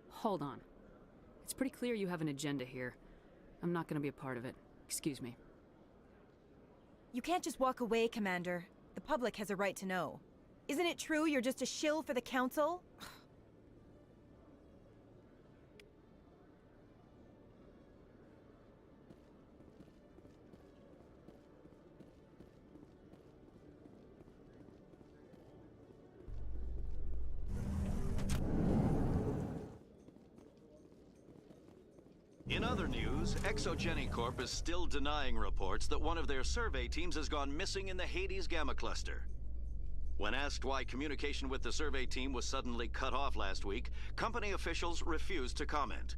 Hold on. It's pretty clear you have an agenda here. I'm not gonna be a part of it. Excuse me. You can't just walk away, Commander. The public has a right to know. Isn't it true you're just a shill for the Council? In other news, Exogeny Corp is still denying reports that one of their survey teams has gone missing in the Hades Gamma Cluster. When asked why communication with the survey team was suddenly cut off last week, company officials refused to comment.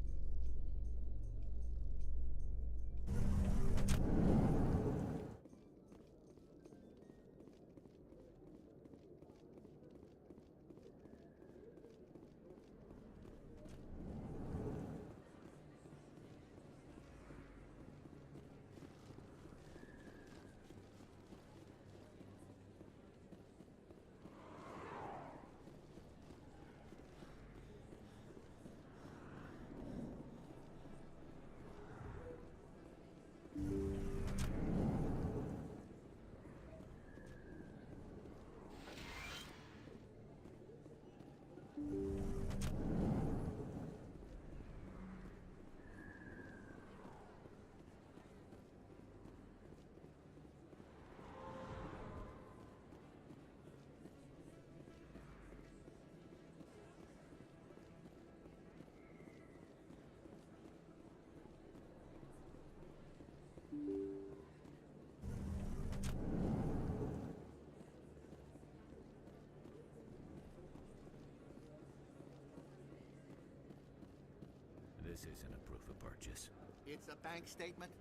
This isn't a proof of purchase. It's a bank statement.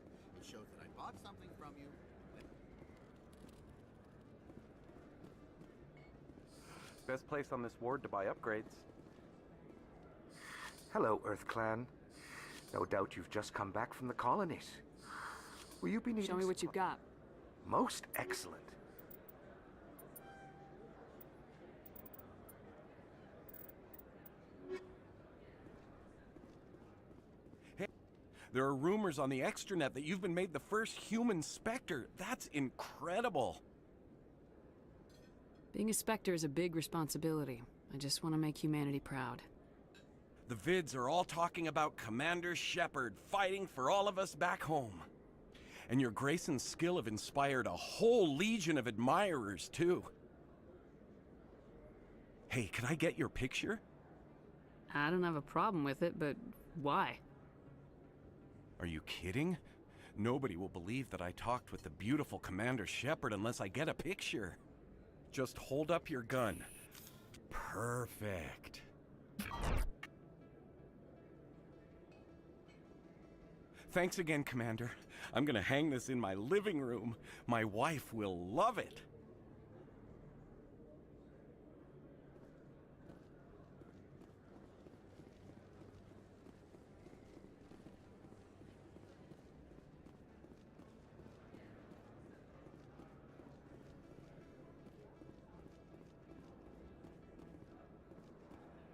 It shows that I bought something from you. Best place on this ward to buy upgrades. Hello, Earth Clan. No doubt you've just come back from the colonies. Will you be needing... Show me what you've got. Most excellent. There are rumors on the extranet that you've been made the first human Spectre. That's incredible. Being a Spectre is a big responsibility. I just want to make humanity proud. The vids are all talking about Commander Shepard fighting for all of us back home. And your grace and skill have inspired a whole legion of admirers, too. Hey, can I get your picture? I don't have a problem with it, but why? Are you kidding? Nobody will believe that I talked with the beautiful Commander Shepard unless I get a picture. Just hold up your gun. Perfect. Thanks again, Commander. I'm gonna hang this in my living room. My wife will love it.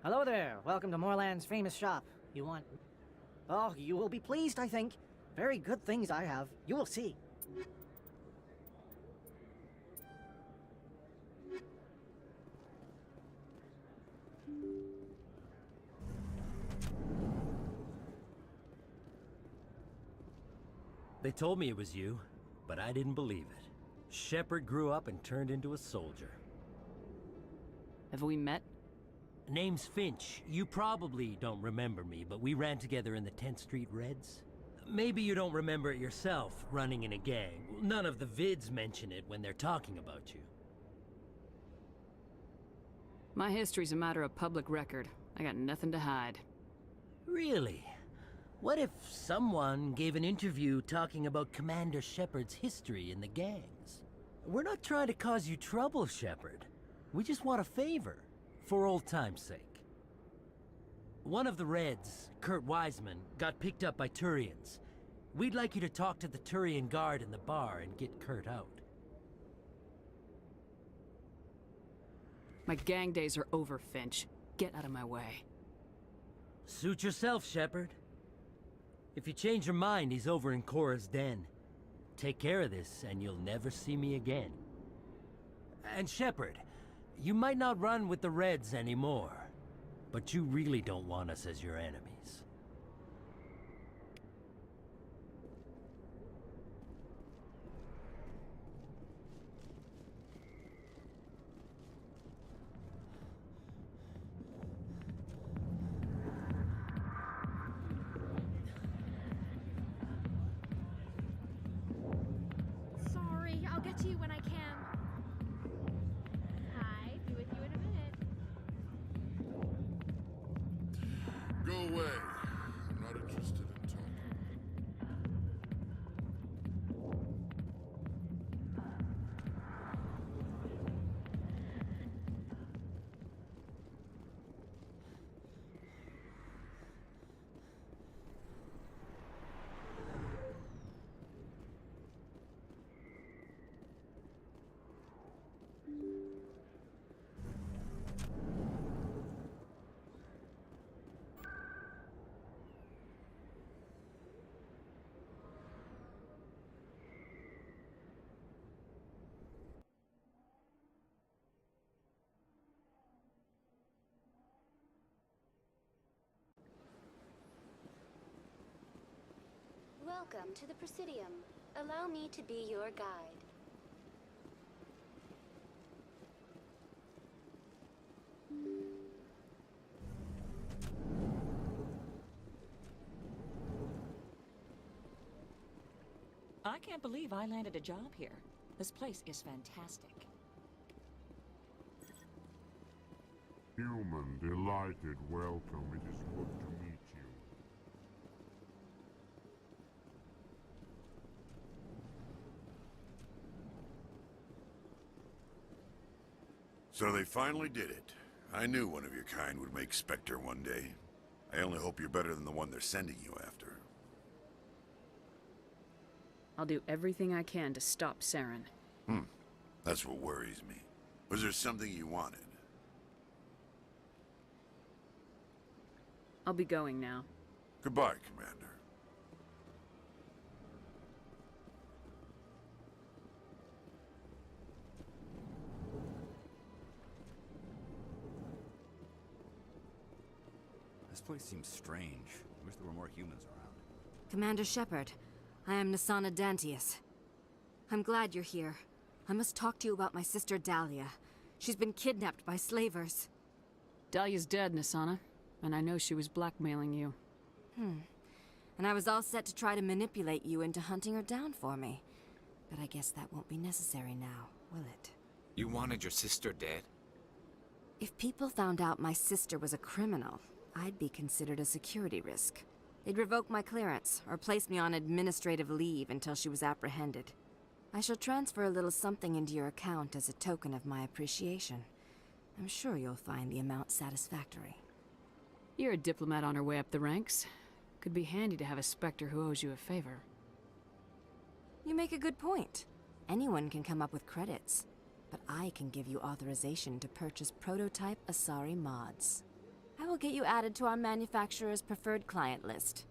Hello there. Welcome to Moorland's famous shop. You want... Oh, you will be pleased, I think. Very good things I have. You will see. They told me it was you, but I didn't believe it. Shepard grew up and turned into a soldier. Have we met? Name's Finch. You probably don't remember me, but we ran together in the 10th Street Reds. Maybe you don't remember it yourself, running in a gang. None of the vids mention it when they're talking about you. My history's a matter of public record. I got nothing to hide. Really? What if someone gave an interview talking about Commander Shepard's history in the gangs? We're not trying to cause you trouble, Shepard. We just want a favor. For old time's sake. One of the Reds, Kurt Wiseman, got picked up by Turians. We'd like you to talk to the Turian guard in the bar and get Kurt out. My gang days are over, Finch. Get out of my way. Suit yourself, Shepard. If you change your mind, he's over in Cora's den. Take care of this, and you'll never see me again. And Shepard, you might not run with the Reds anymore, but you really don't want us as your enemies. Sorry, I'll get to you when I can. Hi, be with you in a minute. Go away. I'm not interested in talking. Welcome to the Presidium. Allow me to be your guide. I can't believe I landed a job here. This place is fantastic. Human, delighted, welcome. It is good to meet you. So they finally did it. I knew one of your kind would make Spectre one day. I only hope you're better than the one they're sending you after. I'll do everything I can to stop Saren. That's what worries me. Was there something you wanted? I'll be going now. Goodbye, Commander. place seems strange. I wish there were more humans around. Commander Shepard, I am Nasana Dantius. I'm glad you're here. I must talk to you about my sister Dahlia. She's been kidnapped by slavers. Dahlia's dead, Nasana. And I know she was blackmailing you. And I was all set to try to manipulate you into hunting her down for me. But I guess that won't be necessary now, will it? You wanted your sister dead? If people found out my sister was a criminal, I'd be considered a security risk. They'd revoke my clearance, or place me on administrative leave until she was apprehended. I shall transfer a little something into your account as a token of my appreciation. I'm sure you'll find the amount satisfactory. You're a diplomat on her way up the ranks. Could be handy to have a Spectre who owes you a favor. You make a good point. Anyone can come up with credits. But I can give you authorization to purchase prototype Asari mods. I will get you added to our manufacturer's preferred client list.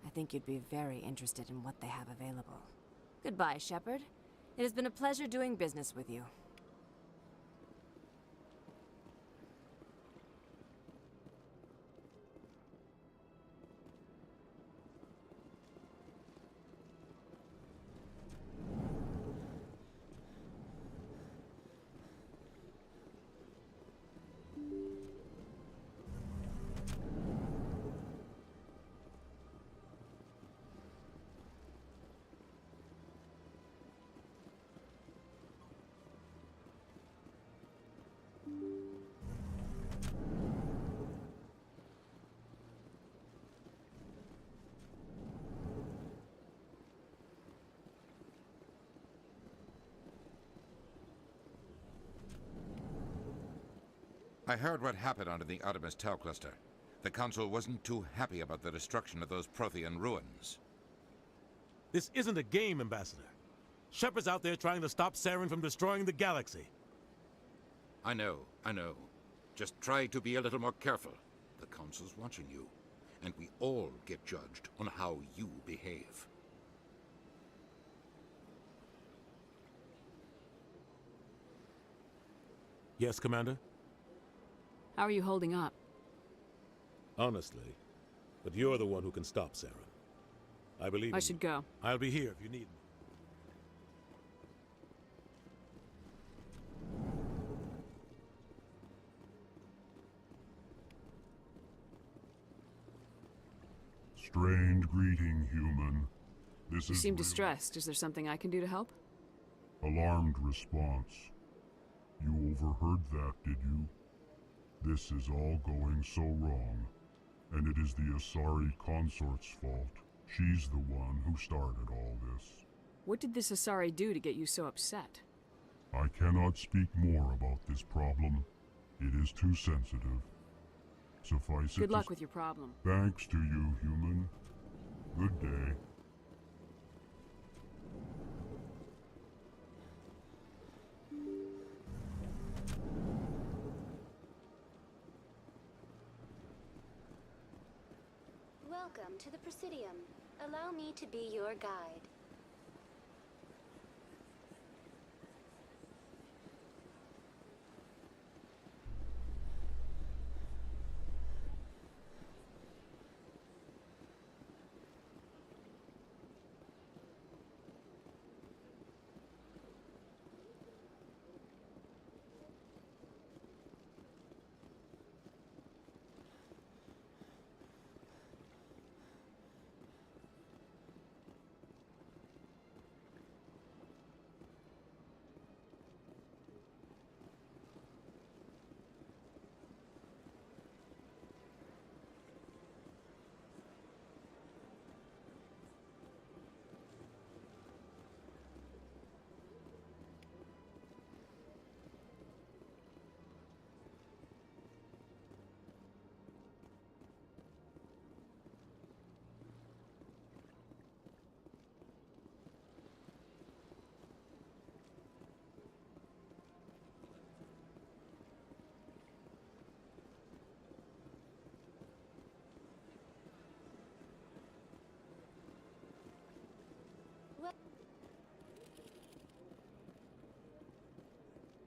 I think you'd be very interested in what they have available. Goodbye, Shepard. It has been a pleasure doing business with you. I heard what happened under the Artemis Tau cluster. The Council wasn't too happy about the destruction of those Prothean ruins. This isn't a game, Ambassador. Shepard's out there trying to stop Saren from destroying the galaxy. I know. Just try to be a little more careful. The Council's watching you, and we all get judged on how you behave. Yes, Commander? How are you holding up? Honestly. But you're the one who can stop Saren. I believe I should go. I'll be here if you need me. Strained greeting, human. This You is seem distressed. Is there something I can do to help? alarmed response. You overheard that, did you? This is all going so wrong, and it is the Asari consort's fault. She's the one who started all this. What did this Asari do to get you so upset? I cannot speak more about this problem. It is too sensitive. Suffice it Good to luck with your problem. Thanks to you, human. Good day. Welcome to the Presidium. Allow me to be your guide.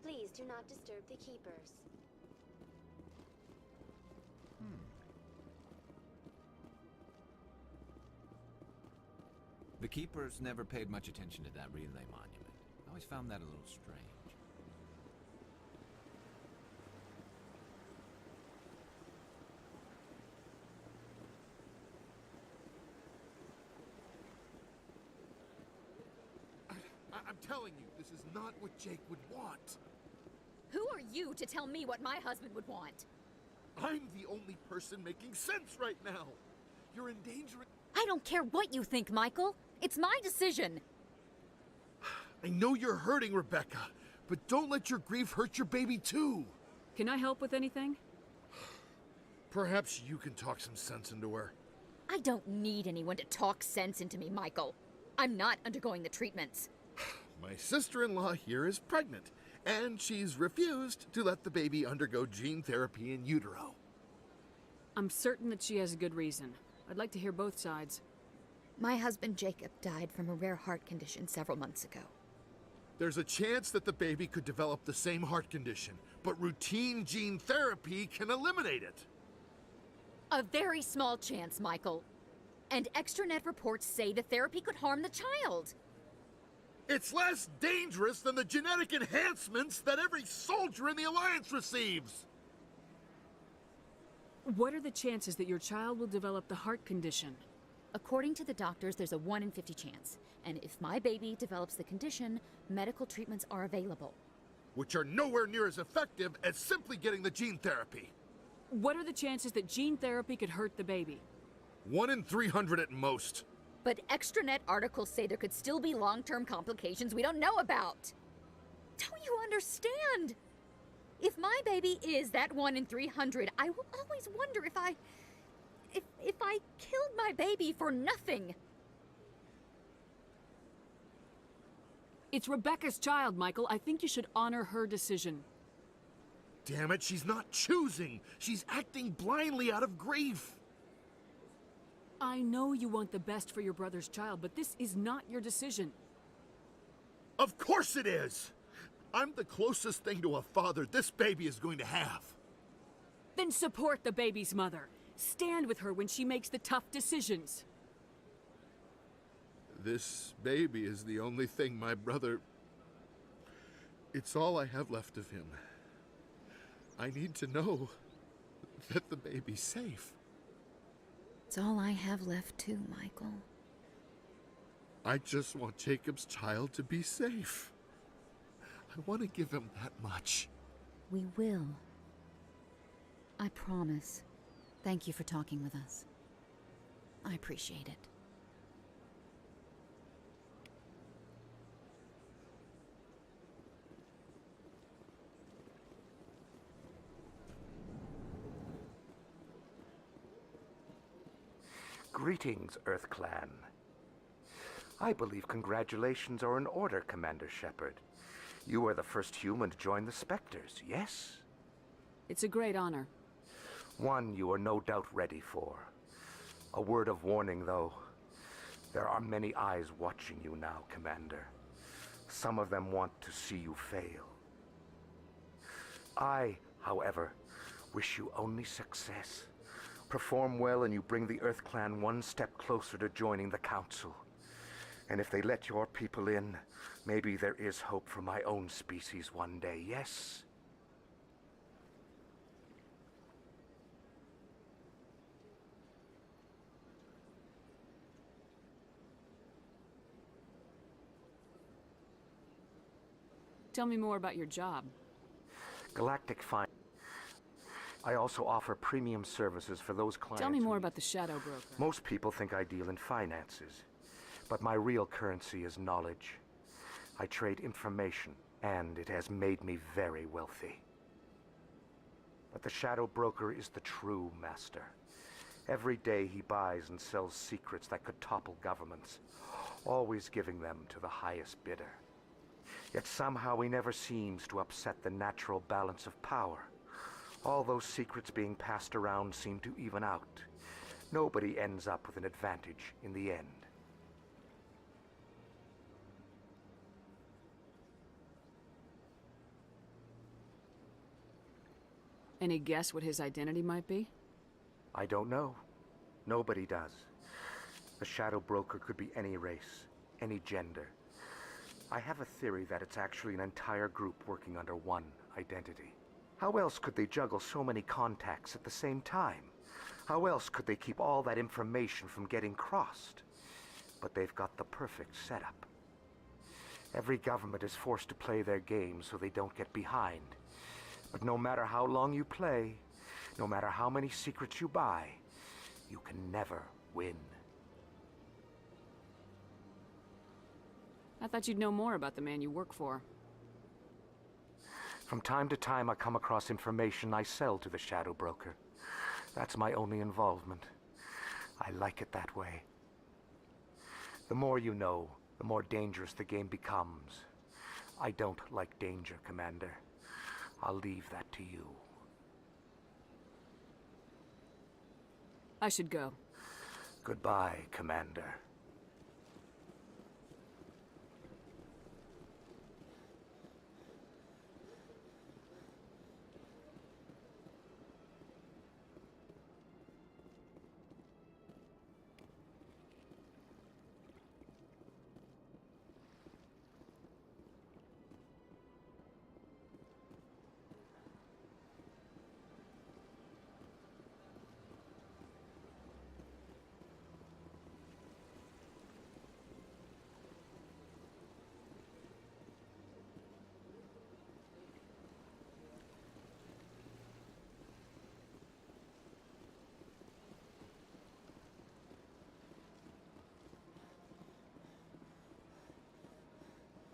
Please do not disturb the Keepers. Keepers never paid much attention to that relay monument. I always found that a little strange. I'm telling you, this is not what Jake would want. Who are you to tell me what my husband would want? I'm the only person making sense right now. You're endangering... I don't care what you think, Michael. It's my decision. I know you're hurting, Rebecca, but don't let your grief hurt your baby too. Can I help with anything? Perhaps you can talk some sense into her. I don't need anyone to talk sense into me, Michael. I'm not undergoing the treatments. My sister-in-law here is pregnant, and she's refused to let the baby undergo gene therapy in utero. I'm certain that she has a good reason. I'd like to hear both sides. My husband Jacob died from a rare heart condition several months ago. There's a chance that the baby could develop the same heart condition, but routine gene therapy can eliminate it. A very small chance, Michael. And extranet reports say the therapy could harm the child. It's less dangerous than the genetic enhancements that every soldier in the Alliance receives. What are the chances that your child will develop the heart condition? According to the doctors, there's a 1 in 50 chance. And if my baby develops the condition, medical treatments are available. Which are nowhere near as effective as simply getting the gene therapy. What are the chances that gene therapy could hurt the baby? 1 in 300 at most. But extranet articles say there could still be long-term complications we don't know about. Don't you understand? If my baby is that 1 in 300, I will always wonder if I killed my baby for nothing. It's Rebecca's child, Michael. I think you should honor her decision. Damn it, she's not choosing. She's acting blindly out of grief. I know you want the best for your brother's child, but this is not your decision. Of course it is! I'm the closest thing to a father this baby is going to have. Then support the baby's mother. Stand with her when she makes the tough decisions. This baby is the only thing my brother... It's all I have left of him. I need to know that the baby's safe. It's all I have left too, Michael. I just want Jacob's child to be safe. I want to give him that much. We will. I promise. Thank you for talking with us. I appreciate it. Greetings, Earth Clan. I believe congratulations are in order, Commander Shepard. You are the first human to join the Spectres, yes? It's a great honor. One you are no doubt ready for. A word of warning, though. There are many eyes watching you now, Commander. Some of them want to see you fail. I, however, wish you only success. Perform well and you bring the Earth Clan one step closer to joining the Council. And if they let your people in, maybe there is hope for my own species one day, yes? Tell me more about your job. Galactic Fine. I also offer premium services for those clients. Tell me more about the Shadow Broker. Most people think I deal in finances, but my real currency is knowledge. I trade information, and it has made me very wealthy. But the Shadow Broker is the true master. Every day he buys and sells secrets that could topple governments, always giving them to the highest bidder. Yet somehow he never seems to upset the natural balance of power. All those secrets being passed around seem to even out. Nobody ends up with an advantage in the end. Any guess what his identity might be? I don't know. Nobody does. The Shadow Broker could be any race. any gender. I have a theory that it's actually an entire group working under one identity. How else could they juggle so many contacts at the same time? How else could they keep all that information from getting crossed? But they've got the perfect setup. Every government is forced to play their game so they don't get behind. But no matter how long you play, no matter how many secrets you buy, you can never win. I thought you'd know more about the man you work for. From time to time, I come across information I sell to the Shadow Broker. That's my only involvement. I like it that way. The more you know, the more dangerous the game becomes. I don't like danger, Commander. I'll leave that to you. I should go. Goodbye, Commander.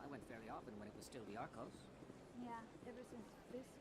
I went fairly often when it was still the Arcos. Yeah, ever since Fisk.